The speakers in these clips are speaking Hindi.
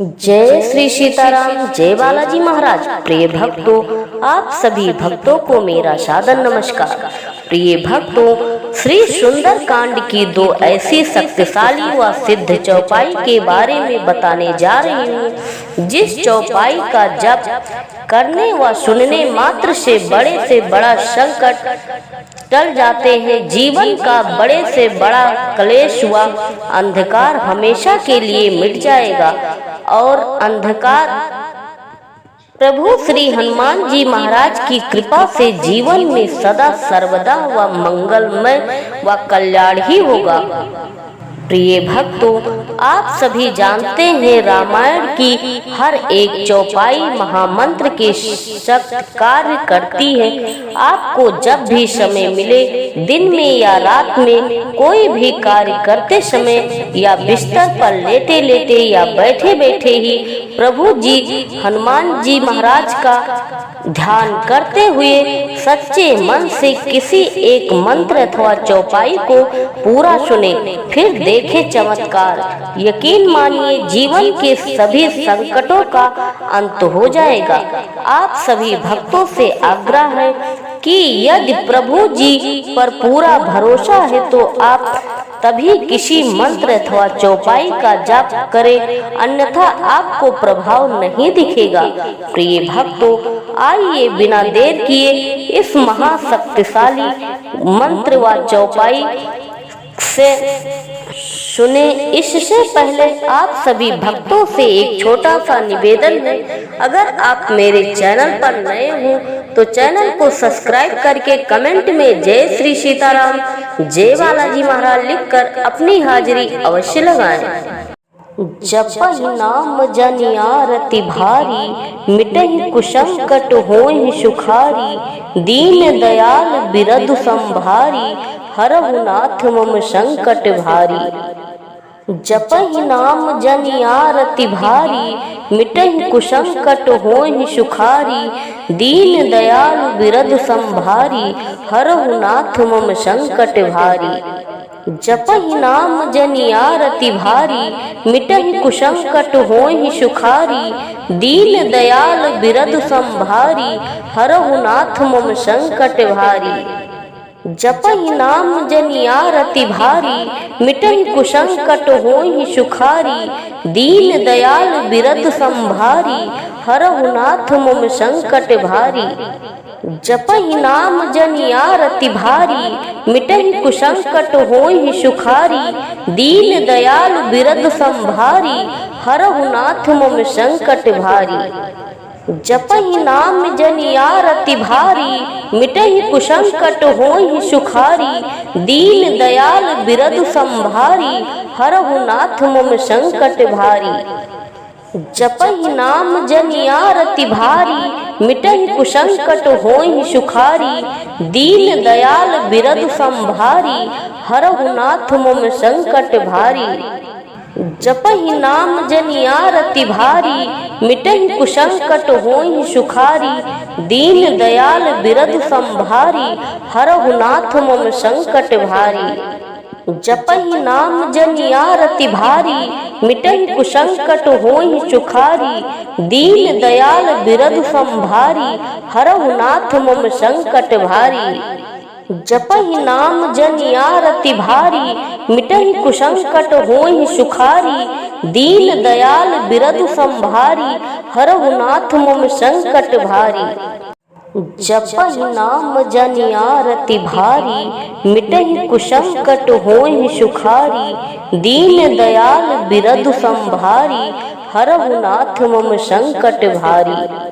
जय श्री सीताराम, जय बालाजी महाराज। प्रिय भक्तों, आप सभी भक्तों को मेरा सादर नमस्कार। प्रिय भक्तों, श्री सुंदर कांड की दो ऐसी शक्तिशाली व सिद्ध चौपाई के बारे में बताने जा रही हूँ, जिस चौपाई का जप करने व सुनने मात्र से बड़ा संकट टल जाते हैं। जीवन का बड़े से बड़ा क्लेश व अंधकार हमेशा के लिए मिट जाएगा और अंधकार प्रभु श्री हनुमान जी महाराज की कृपा से जीवन में सदा सर्वदा व मंगलमय व कल्याण ही होगा। प्रिय भक्तों, आप सभी जानते हैं, रामायण की हर एक चौपाई महामंत्र के शक्त कार्य करती है। आपको जब भी समय मिले, दिन में या रात में, कोई भी कार्य करते समय या बिस्तर पर लेटे लेटे या बैठे बैठे ही प्रभु जी हनुमान जी महाराज का ध्यान करते हुए सच्चे मन से किसी एक मंत्र अथवा चौपाई को पूरा सुने, फिर देखे चमत्कार। यकीन मानिए, जीवन के सभी संकटों का अंत हो जाएगा। आप सभी भक्तों से आग्रह है कि यदि प्रभु जी पर पूरा भरोसा है तो आप तभी किसी मंत्र अथवा चौपाई का जाप करें, अन्यथा आपको प्रभाव नहीं दिखेगा। प्रिय भक्तों, आइए बिना देर किए इस महाशक्तिशाली मंत्र व चौपाई से सुने। इससे पहले आप सभी भक्तों से एक छोटा सा निवेदन है, अगर आप मेरे चैनल पर नए हो तो चैनल को सब्सक्राइब करके कमेंट में जय श्री सीताराम, जय बालाजी महाराज लिखकर अपनी हाजिरी अवश्य लगाएं। जपहि नाम जनि आरति भारी, मिटहि कुसंकट होहि सुखारी। दीन दयाल बिरधु संभारी, हरहु नाथ मम संकट भारी। जपहि नाम जनि आरति भारी, मिटहि कुसंकट होहि सुखारी। दीन दयाल बिरधु संभारी, हरहु नाथ मम संकट भारी। जपहि नाम जनि आरति भारी, मिटहि कुसंकट होहि सुखारी। दीन दयाल बिरधु संभारी, हरहु नाथ मम संकट भारी। जपहि नाम जनि आरति भारी, मिटहि कुसंकट होहि सुखारी। दीन दयाल बिरधु संभारी, हरहु नाथ मम संकट भारी। जपहि नाम जनि आरति भारी, मिटहि कुसंकट होहि सुखारी। दीन दयाल बिरधु संभारी, हरहु नाथ मम संकट भारी। जपहि नाम जनि आरति भारी, मिटहि कुसंकट होहि सुखारी। दीन दयाल बिरधु संभारी, हरहु नाथ मम संकट भारी। जपहि नाम जनि आरति भारी, मिटहि कुसंकट होहि सुखारी। दीन दयाल बिरधु संभारी, हरहु नाथ मम संकट भारी। जपहि नाम जनि आरति भारी, मिटहि कुसंकट होहि सुखारी। दीन दयाल बिरधु संभारी, हरहु नाथ मम संकट भारी। जपहि नाम जनि आरति भारी, मिटहि कुसंकट होहि सुखारी। दीन दयाल बिरधु संभारी, हरहु नाथ मम संकट भारी। जपहि नाम जनि आरति भारी, मिटहि कुसंकट होहि सुखारी। दीन दयाल बिरधु संभारी, हरहु नाथ मम संकट भारी। जपहि नाम जनि आरति भारी, मिटहि कुसंकट होहि सुखारी। दीन दयाल बिरधु संभारी, हरहु नाथ मम संकट भारी।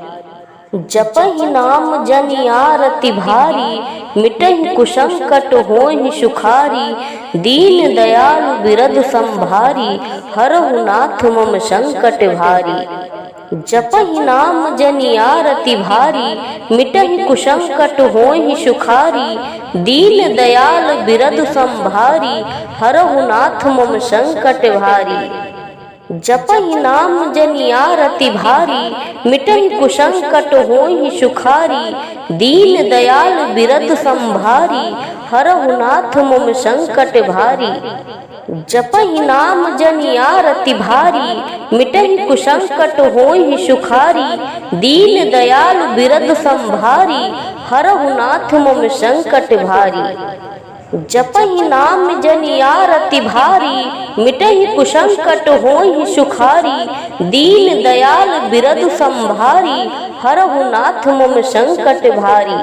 जपहि नाम जनि आरति भारी, मिटहि कुसंकट होहि सुखारी। दीन दयाल बिरधु संभारी, हरहु नाथ मम संकट भारी। जपहि नाम जनि आरति भारी, मिटहि कुसंकट होहि सुखारी। दीन दयाल बिरधु संभारी, हरहु नाथ मम संकट भारी। जपहि नाम जनियार अति भारी, मिटहि कुसंकट होहि सुखारी। दीन दयाल बिरद संभारी, हरहु नाथ मम संकट भारी। जपहि नाम जनियार अति भारी, मिटहि कुसंकट होहि सुखारी। दीन दयाल बिरद संभारी, हरहु नाथ मम संकट भारी। जपहि नाम जनियार अति भारी, मिटहि कुसंकट होहि सुखारी। दीन दयाल बिरद संभारी, हरहु नाथ मम संकट भारी।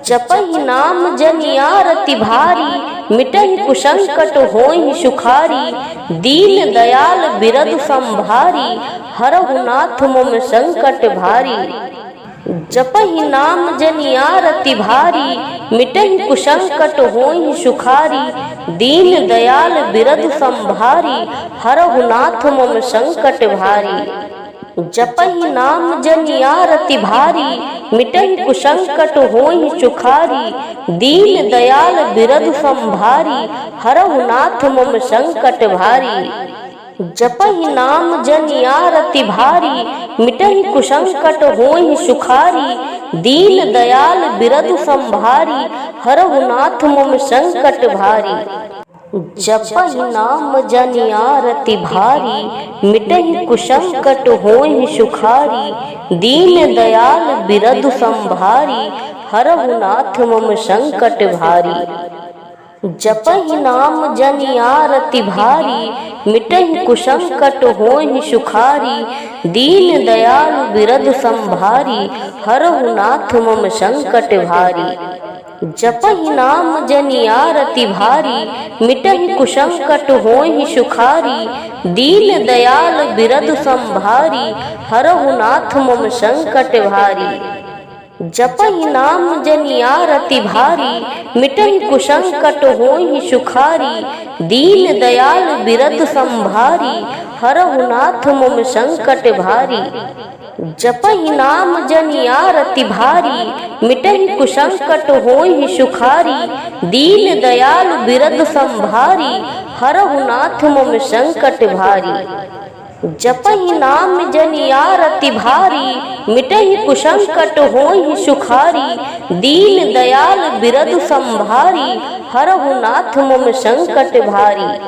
जपहि नाम जनियार अति भारी, मिटहि कुसंकट होहि सुखारी। दीन दयाल बिरद संभारी, हरहु नाथ मम संकट भारी। जपहि नाम जनियार अति भारी, मिटहि कुसंकट होहि सुखारी। दीन दयाल बिरद संभारी, हरहु नाथ मम संकट भारी। जपहि नाम जनियार अति भारी, मिटहि कुसंकट होहि सुखारी। दीन दयाल बिरद संभारी, हरहु नाथ मम संकट भारी। जपहि नाम जनियार अति भारी, मिटहि कुसंकट होहि सुखारी। दीन दयाल बिरद संभारी, हरहु नाथ मम संकट भारी। जपहि नाम जनियार अति भारी, मिटहि कुसंकट होहि सुखारी। दीन दयाल बिरद संभारी, हरहु नाथ मम संकट भारी। जपहि नाम जनियार अति भारी, मिटहि कुसंकट होहि सुखारी। दीन दयाल बिरद संभारी, हरहु नाथ मम संकट भारी। जपहि नाम जनियार अति भारी, मिटहि कुसंकट होहि सुखारी। दीन दयाल बिरद संभारी, हरहु नाथ मम संकट भारी। जपहि नाम जनियार अति भारी, मिटहि कुसंकट होहि सुखारी। दीन दयाल बिरद संभारी, हरहु नाथ मम संकट भारी। जपहि नाम जनियार अति भारी, मिटहि कुसंकट होहि सुखारी। दीन दयाल बिरद संभारी, हरहु नाथ मम संकट भारी। जपहि नाम जनियार अति भारी, मिटहि कुसंकट होहि सुखारी। दीन दयाल बिरद संभारी, हरहु नाथ मम संकट भारी।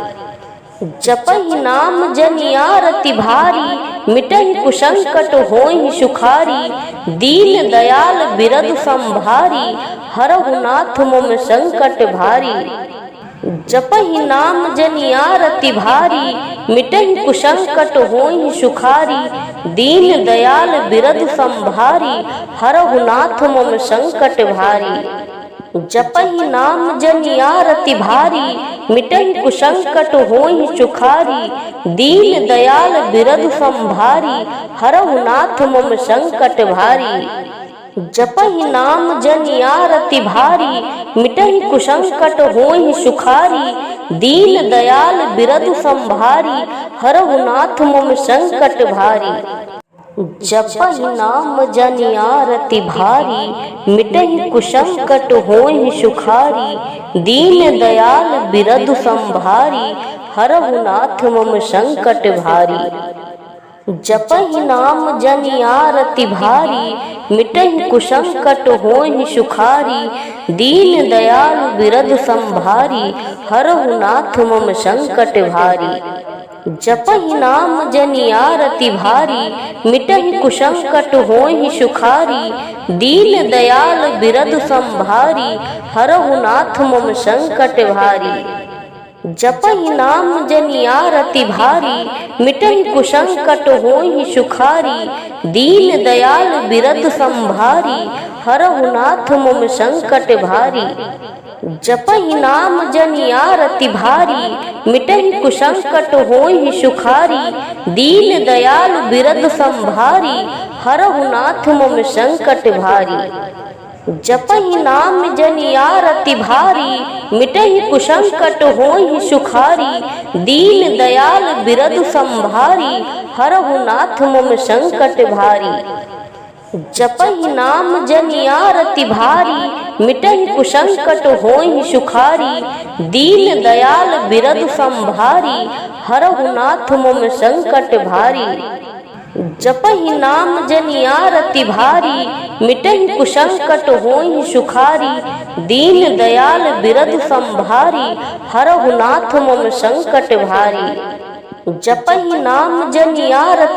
जपहि नाम जनियार अति भारी, मिटहि कुसंकट होहि सुखारी। दीन दयाल बिरद संभारी, हरहु नाथ मम संकट भारी। जपहि नाम जनियार अति भारी, मिटहि कुसंकट होहि सुखारी। दीन दयाल बिरद संभारी, हरहु नाथ मम संकट भारी। जपहि नाम जनियार अति भारी, मिटहि कुसंकट होहि सुखारी। दीन दयाल बिरद संभारी, हरहु नाथ मम संकट भारी। जपहि नाम जनियार अति भारी, मिटहि कुसंकट होहि सुखारी। दीन दयाल बिरद संभारी, हरहु नाथ मम संकट भारी। जपहि नाम जनियार अति भारी, मिटहि कुसंकट होहि सुखारी। दीन दयाल बिरद संभारी, हरहु नाथ मम संकट भारी। जपहि नाम जनियार अति भारी, मिटहि कुसंकट होहि सुखारी। दीन दयाल बिरद संभारी, हरहु नाथ मम संकट भारी। जपहि नाम जनियार अति भारी, मिटहि कुसंकट होहि सुखारी। दीन दयाल बिरद संभारी, हरहु नाथ मम संकट भारी। जपहि नाम जनियार अति भारी, मिटहि कुसंकट होहि सुखारी। दीन दयाल बिरद संभारी, हरहु नाथ मम संकट भारी। जपहि नाम जनियार अति भारी, मिटहि कुसंकट होहि सुखारी। दीन दयाल बिरद संभारी, हरहु नाथ मम संकट भारी। जपहि नाम जनियार अति भारी, मिटहि कुसंकट होहि सुखारी। दीन दयाल बिरद संभारी, हरहु नाथ मम संकट भारी। जपहि नाम जनियार अति भारी, मिटहि कुसंकट होहि सुखारी। दीन दयाल बिरद संभारी, हरहु नाथ मम संकट भारी। जपहि नाम जनियार अति भारी, मिटहि कुसंकट होहि सुखारी। दीन दयाल बिरद संभारी, हरहु नाथ मम संकट भारी। जपहि नाम जनियार अति